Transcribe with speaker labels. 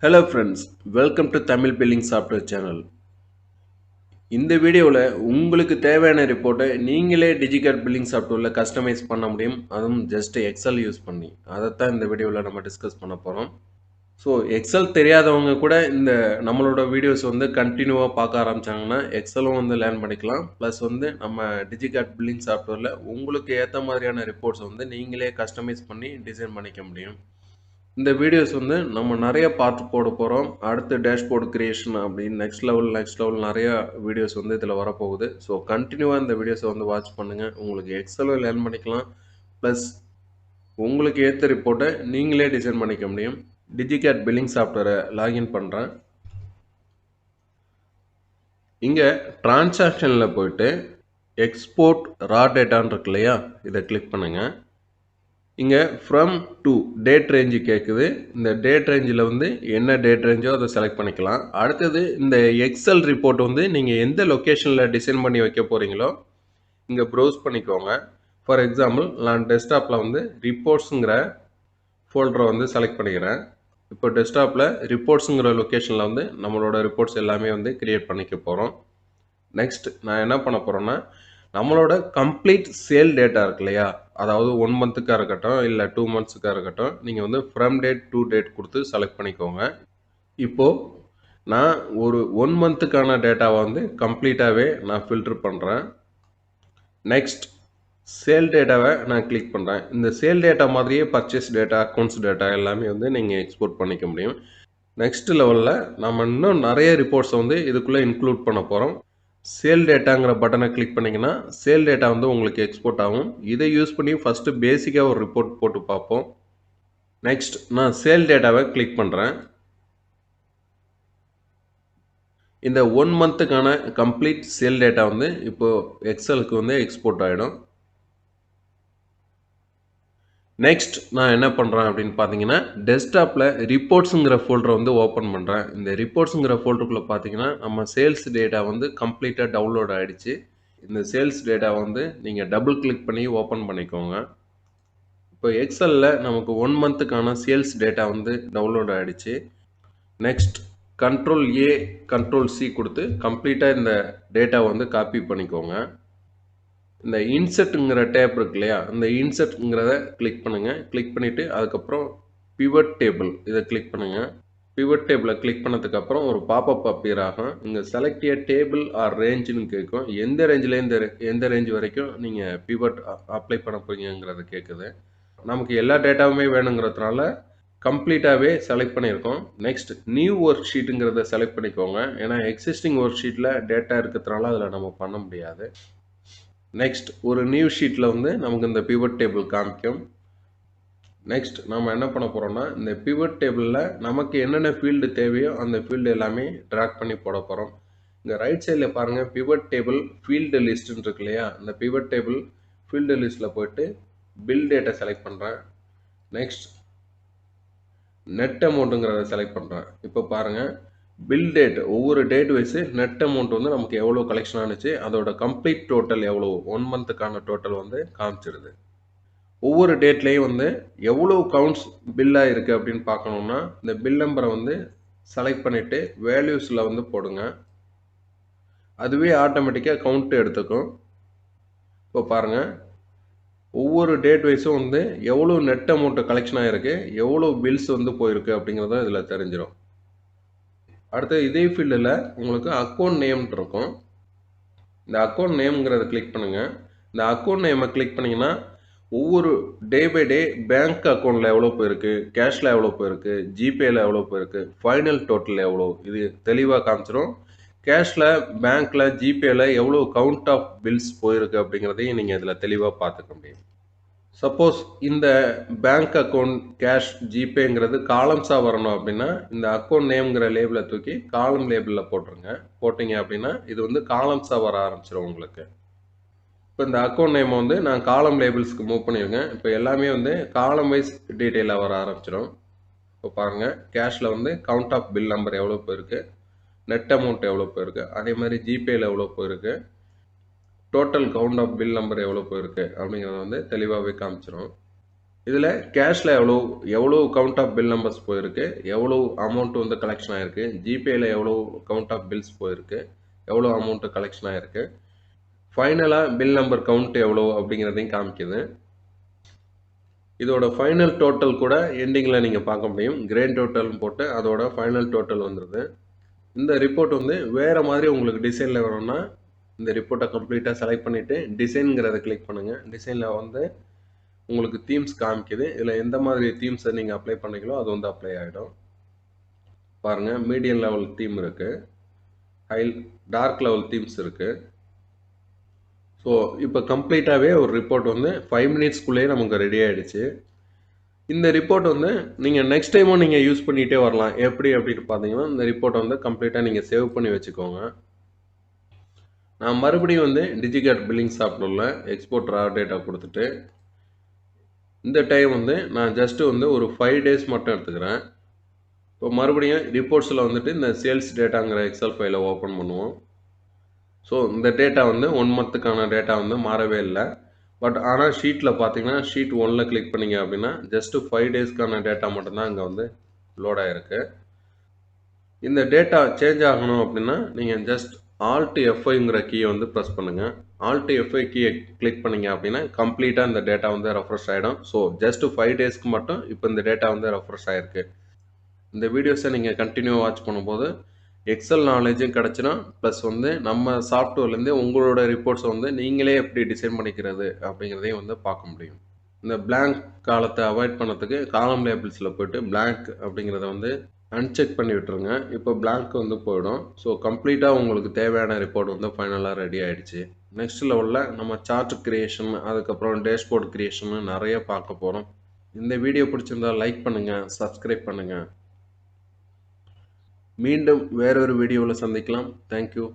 Speaker 1: Hello friends, welcome to Tamil Billing Software channel. இந்த வீடியோவில் உங்களுக்கு தேவையான ரிப்போர்ட்டை நீங்களே டிஜிகட் பில்லிங் சாஃப்ட்வேரில் கஸ்டமைஸ் பண்ண முடியும். அதுவும் ஜஸ்ட் எக்ஸல் யூஸ் பண்ணி. அதைத்தான் இந்த வீடியோவில் நம்ம டிஸ்கஸ் பண்ண போகிறோம். ஸோ எக்ஸல் தெரியாதவங்க கூட இந்த நம்மளோட வீடியோஸ் வந்து கண்டினியூவாக பார்க்க ஆரம்பித்தாங்கன்னா எக்ஸலும் வந்து லேர்ன் பண்ணிக்கலாம். ப்ளஸ் வந்து நம்ம டிஜிகட் பில்லிங் சாஃப்ட்வேரில் உங்களுக்கு ஏற்ற மாதிரியான ரிப்போர்ட்ஸ் வந்து நீங்களே கஸ்டமைஸ் பண்ணி டிசைன் பண்ணிக்க முடியும். இந்த வீடியோஸ் வந்து நம்ம நிறைய பார்த்து போட போகிறோம். அடுத்து டேஷ்போர்டு கிரியேஷன் அப்படின்னு நெக்ஸ்ட் லெவல் நிறையா வீடியோஸ் வந்து இதில் வரப்போகுது. ஸோ கண்டினியூவாக இந்த வீடியோஸை வந்து வாட்ச் பண்ணுங்கள். உங்களுக்கு எக்ஸலும் லேர்ன் பண்ணிக்கலாம். ப்ளஸ் உங்களுக்கு ஏற்ற ரிப்போர்ட்டை நீங்களே டிசைன் பண்ணிக்க முடியும். டிஜிகேட் பில்லிங் சாஃப்ட்வேரை லாகின் பண்ணுறேன். இங்கே டிரான்சாக்ஷனில் போயிட்டு எக்ஸ்போர்ட் ரா டேட்டான்னு இருக்கு இல்லையா, இதை கிளிக் பண்ணுங்கள். இங்கே ஃப்ரம் டு டேட் ரேஞ்சு கேட்குது. இந்த டேட் ரேஞ்சில் வந்து என்ன டேட் ரேஞ்சோ அதை செலக்ட் பண்ணிக்கலாம். அடுத்தது இந்த எக்ஸல் ரிப்போர்ட் வந்து நீங்கள் எந்த லொக்கேஷனில் டிசைன் பண்ணி வைக்க போகிறீங்களோ இங்கே ப்ரௌஸ் பண்ணிக்கோங்க. ஃபார் எக்ஸாம்பிள் நான் டெஸ்க்டாப்பில் வந்து ரிப்போர்ட்ஸுங்கிற ஃபோல்டரை வந்து செலக்ட் பண்ணிக்கிறேன். இப்போ டெஸ்க்டாப்பில் ரிப்போர்ட்ஸுங்கிற லொக்கேஷனில் வந்து நம்மளோட ரிப்போர்ட்ஸ் எல்லாமே வந்து க்ரியேட் பண்ணிக்க போகிறோம். நெக்ஸ்ட் நான் என்ன பண்ண போகிறேன்னா, நம்மளோட கம்ப்ளீட் சேல் டேட்டா இருக்கு இல்லையா, அதாவது 1 மந்த்துக்காக இருக்கட்டும் இல்லை 2 மந்த்ஸுக்காக இருக்கட்டும், நீங்கள் வந்து ஃப்ரம் டேட் டு டேட் கொடுத்து செலக்ட் பண்ணிக்கோங்க. இப்போது நான் ஒரு 1 மந்த்துக்கான டேட்டாவை வந்து கம்ப்ளீட்டாகவே நான் ஃபில்ட்ரு பண்ணுறேன். நெக்ஸ்ட் சேல் டேட்டாவை நான் கிளிக் பண்ணுறேன். இந்த சேல் டேட்டா மாதிரியே பர்ச்சேஸ் டேட்டா, அக்கௌண்ட்ஸ் டேட்டா எல்லாமே வந்து நீங்கள் எக்ஸ்போர்ட் பண்ணிக்க முடியும். நெக்ஸ்ட் லெவலில் நம்ம இன்னும் நிறைய ரிப்போர்ட்ஸை வந்து இதுக்குள்ளே இன்க்ளூட் பண்ண போகிறோம். சேல் டேட்டாங்கிற பட்டனை கிளிக் பண்ணிங்கன்னா சேல் டேட்டா வந்து உங்களுக்கு எக்ஸ்போர்ட் ஆகும். இதை யூஸ் பண்ணி ஃபஸ்ட்டு பேசிக்காக ஒரு ரிப்போர்ட் போட்டு பார்ப்போம். நெக்ஸ்ட் நான் சேல் டேட்டாவை கிளிக் பண்ணுறேன். இந்த 1 மந்த்துக்கான கம்ப்ளீட் சேல் டேட்டா வந்து இப்போது எக்ஸலுக்கு வந்து எக்ஸ்போர்ட் ஆகிடும். நெக்ஸ்ட் நான் என்ன பண்ணுறேன் அப்படின்னு பார்த்தீங்கன்னா, டெஸ்க்டாப்பில் ரிப்போர்ட்ஸுங்கிற ஃபோல்டரை வந்து ஓப்பன் பண்ணுறேன். இந்த ரிப்போர்ட்ஸுங்கிற ஃபோல்டருக்குள்ளே பார்த்தீங்கன்னா நம்ம சேல்ஸ் டேட்டா வந்து கம்ப்ளீட்டாக டவுன்லோட் ஆகிடுச்சு. இந்த சேல்ஸ் டேட்டா வந்து நீங்கள் டபுள் கிளிக் பண்ணி ஓப்பன் பண்ணிக்கோங்க. இப்போ எக்ஸலில் நமக்கு 1 மந்த்துக்கான சேல்ஸ் டேட்டா வந்து டவுன்லோட் ஆகிடுச்சு. நெக்ஸ்ட் கண்ட்ரோல் ஏ கண்ட்ரோல் சி கொடுத்து கம்ப்ளீட்டாக இந்த டேட்டா வந்து காப்பி பண்ணிக்கோங்க. இந்த இன்செர்ட்டுங்கிற டேப் இருக்கு இல்லையா, இந்த இன்செர்ட்டுங்கிறத கிளிக் பண்ணுங்கள். கிளிக் பண்ணிவிட்டு அதுக்கப்புறம் பிவட் டேபிள் இதை கிளிக் பண்ணுங்கள். பிவட் டேபிளை கிளிக் பண்ணதுக்கப்புறம் ஒரு பாப்பப் அப்பியர் ஆகும். இங்கே செலக்ட் ஏ டேபிள் ஆர் ரேஞ்சுன்னு கேட்கும். எந்த ரேஞ்சில் எந்த ரேஞ்ச் வரைக்கும் நீங்கள் பிவட் அப்ளை பண்ண போறீங்கிறத கேட்குது. நமக்கு எல்லா டேட்டாவுமே வேணுங்கிறதுனால கம்ப்ளீட்டாகவே செலக்ட் பண்ணியிருக்கோம். நெக்ஸ்ட் நியூ ஒர்க் ஷீட்டுங்கிறத செலக்ட் பண்ணிக்கோங்க. ஏன்னா எக்ஸிஸ்டிங் ஒர்க் ஷீட்டில் டேட்டா இருக்கிறதுனால அதில் நம்ம பண்ண முடியாது. நெக்ஸ்ட் ஒரு நியூ ஷீட்டில் வந்து நமக்கு இந்த பிவட் டேபிள் காமிக்கும். நெக்ஸ்ட் நம்ம என்ன பண்ண போகிறோம்னா, இந்த பிவட் டேபிளில் நமக்கு என்னென்ன ஃபீல்டு தேவையோ அந்த ஃபீல்டு எல்லாமே ட்ராக் பண்ணி போட போகிறோம். இங்கே ரைட் சைடில் பாருங்கள் பிவட் டேபிள் ஃபீல்டு லிஸ்ட்டுன்னு இருக்கு இல்லையா, இந்த பிவட் டேபிள் ஃபீல்டு லிஸ்ட்டில் போய்ட்டு பில் டேட்டை செலக்ட் பண்ணுறேன். நெக்ஸ்ட் நெட் அமௌண்ட்டுங்கிறத செலக்ட் பண்ணுறேன். இப்போ பாருங்கள் பில் டேட் ஒவ்வொரு டேட் வைஸு நெட் அமௌண்ட் வந்து நமக்கு எவ்வளோ கலெக்ஷன் ஆனிச்சு, அதோட கம்ப்ளீட் டோட்டல் எவ்வளோ 1 மந்த்துக்கான டோட்டல் வந்து காமிச்சிடுது. ஒவ்வொரு டேட்லேயும் வந்து எவ்வளோ கவுண்ட்ஸ் பில்லாக இருக்குது அப்படின்னு பார்க்கணுன்னா இந்த பில் நம்பரை வந்து செலக்ட் பண்ணிவிட்டு வேல்யூஸில் வந்து போடுங்க. அதுவே ஆட்டோமேட்டிக்காக கவுண்ட் எடுத்துக்கும். இப்போ பாருங்கள் ஒவ்வொரு டேட் வைஸும் வந்து எவ்வளோ நெட் அமௌண்ட்டு கலெக்ஷன் ஆகிருக்கு, எவ்வளோ பில்ஸ் வந்து போயிருக்கு அப்படிங்கிறதும் இதில் தெரிஞ்சிடும். அடுத்து இதே ஃபீல்டில் உங்களுக்கு அக்கௌண்ட் நேம்னு இருக்கும். இந்த அக்கௌண்ட் நேம்ங்கிறத கிளிக் பண்ணுங்கள். இந்த அக்கௌண்ட் நேமை கிளிக் பண்ணிங்கன்னா ஒவ்வொரு டே பை டே பேங்க் அக்கௌண்ட்டில் எவ்வளோ போயிருக்கு, கேஷில் எவ்வளோ போயிருக்கு, ஜிபேயில் எவ்வளோ போயிருக்கு, ஃபைனல் டோட்டல் எவ்வளோ, இது தெளிவாக காமிச்சிடும். கேஷில், பேங்க்கில், ஜிபேயில் எவ்வளோ கவுண்ட் ஆஃப் பில்ஸ் போயிருக்கு அப்படிங்கிறதையும் நீங்கள் இதில் தெளிவாக பார்த்துக்க முடியும். சப்போஸ் இந்த பேங்க் அக்கௌண்ட், கேஷ், ஜிபேங்கிறது காலம்ஸாக வரணும் அப்படின்னா இந்த அக்கௌண்ட் நேம்ங்கிற லேபிளை தூக்கி காலம் லேபிளில் போட்டுருங்க. போட்டிங்க அப்படின்னா இது வந்து காலம்ஸாக வர ஆரம்பிச்சிடும் உங்களுக்கு. இப்போ இந்த அக்கௌண்ட் நேம் வந்து நான் காலம் லேபிள்ஸ்க்கு மூவ் பண்ணியிருக்கேன். இப்போ எல்லாமே வந்து காலம் வைஸ் டீட்டெயிலாக வர ஆரம்பிச்சிடும். இப்போ பாருங்கள் கேஷில் வந்து கவுண்ட் ஆஃப் பில் நம்பர் எவ்வளோ போயிருக்கு, நெட் அமௌண்ட் எவ்வளோ போயிருக்கு, அதே மாதிரி ஜிபேயில் எவ்வளோ போயிருக்கு, total count of bill number எவ்வளோ போயிருக்கு அப்படிங்கிறத வந்து தெளிவாகவே காமிச்சிடும். இதில் கேஷில் எவ்வளோ கவுண்ட் ஆஃப் பில் நம்பர்ஸ் போயிருக்கு, எவ்வளோ அமௌண்ட் வந்து கலெக்ஷன் ஆகிருக்கு, ஜிபேயில் எவ்வளோ கவுண்ட் ஆஃப் பில்ஸ் போயிருக்கு, எவ்வளோ அமௌண்ட்டு கலெக்ஷன் ஆகிருக்கு, ஃபைனலாக பில் நம்பர் கவுண்ட் எவ்வளோ அப்படிங்கிறதையும் காமிக்குது. இதோட ஃபைனல் டோட்டல் கூட எண்டிங்கில் நீங்கள் பார்க்க முடியும். கிராண்ட் டோட்டல்னு போட்டு அதோட ஃபைனல் டோட்டல் வந்துடுது. இந்த ரிப்போர்ட் வந்து வேறு மாதிரி உங்களுக்கு டிசைனில் வரணும்னா இந்த ரிப்போர்ட்டை கம்ப்ளீட்டாக செலக்ட் பண்ணிவிட்டு டிசைனுங்கிறத கிளிக் பண்ணுங்கள். டிசைனில் வந்து உங்களுக்கு தீம்ஸ் காமிக்குது. இதில் எந்த மாதிரி தீம்ஸை நீங்கள் அப்ளை பண்ணீங்களோ அது வந்து அப்ளை ஆகிடும். பாருங்கள், மீடியம் லெவல் தீம் இருக்குது, டார்க் லெவல் தீம்ஸ் இருக்குது. ஸோ இப்போ கம்ப்ளீட்டாகவே ஒரு ரிப்போர்ட் வந்து 5 மினிட்ஸ்க்குள்ளேயே நமக்கு ரெடி ஆகிடுச்சு. இந்த ரிப்போர்ட் வந்து நீங்கள் நெக்ஸ்ட் டைமும் நீங்கள் யூஸ் பண்ணிகிட்டே வரலாம். எப்படி அப்படின்னு பார்த்தீங்கன்னா, இந்த ரிப்போர்ட்டை வந்து கம்ப்ளீட்டாக நீங்கள் சேவ் பண்ணி வச்சுக்கோங்க. நான் மறுபடியும் வந்து டிஜிகேட் பில்லிங் சாஃப்ட்வேரில் எக்ஸ்போர்ட் ரா டேட்டா கொடுத்துட்டு இந்த டைம் வந்து நான் ஜஸ்ட்டு வந்து ஒரு 5 டேஸ் மட்டும் எடுத்துக்கிறேன். இப்போ மறுபடியும் ரிப்போர்ட்ஸில் வந்துட்டு இந்த சேல்ஸ் டேட்டாங்கிற எக்ஸல் ஃபைலை ஓப்பன் பண்ணுவோம். ஸோ இந்த டேட்டா வந்து 1 மந்த்துக்கான டேட்டா வந்து மாறவே இல்லை. பட் ஆனால் ஷீட்டில் பார்த்தீங்கன்னா ஷீட் 1ல் கிளிக் பண்ணிங்க அப்படின்னா ஜஸ்ட்டு 5 டேஸ்க்கான டேட்டா மட்டும்தான் இங்கே வந்து லோட் ஆகிருக்கு. இந்த டேட்டா சேஞ்ச் ஆகணும் அப்படின்னா நீங்கள் ஜஸ்ட் Alt F5ங்கிற கீயை வந்து ப்ரெஸ் பண்ணுங்கள். Alt F5 கீயை கிளிக் பண்ணிங்க அப்படின்னா கம்ப்ளீட்டாக இந்த டேட்டா வந்து ரெஃப்ரெஷ் ஆகிடும். ஸோ ஜஸ்ட்டு 5 டேஸ்க்கு மட்டும் இப்போ இந்த டேட்டா வந்து ரெஃப்ரெஷ் ஆகிருக்கு. இந்த வீடியோஸை நீங்கள் கண்டினியூ வாட்ச் பண்ணும்போது எக்ஸல் நாலேஜும் கிடச்சிடும். ப்ளஸ் வந்து நம்ம சாஃப்ட்வேர்லேருந்து உங்களோட ரிப்போர்ட்ஸை வந்து நீங்களே எப்படி டிசைன் பண்ணிக்கிறது அப்படிங்கிறதையும் வந்து பார்க்க முடியும். இந்த பிளாங்க் காலத்தை அவாய்ட் பண்ணுறதுக்கு காலம் லேபிள்ஸில் போய்ட்டு பிளாங்க் அப்படிங்கிறத வந்து அன்செக் பண்ணி விட்டுருங்க. இப்போ பிளாங்க் வந்து போயிடும். ஸோ கம்ப்ளீட்டாக உங்களுக்கு தேவையான ரிப்போர்ட் வந்து ஃபைனலாக ரெடி ஆகிடுச்சு. நெக்ஸ்ட் லெவலில் நம்ம சார்ட் கிரியேஷன், அதுக்கப்புறம் டேஷ்போர்ட் கிரியேஷன் நிறைய பார்க்க போகிறோம். இந்த வீடியோ பிடிச்சிருந்தால் லைக் பண்ணுங்கள், சப்ஸ்கிரைப் பண்ணுங்கள். மீண்டும் வேறொரு வீடியோவில் சந்திக்கலாம். தேங்க்யூ.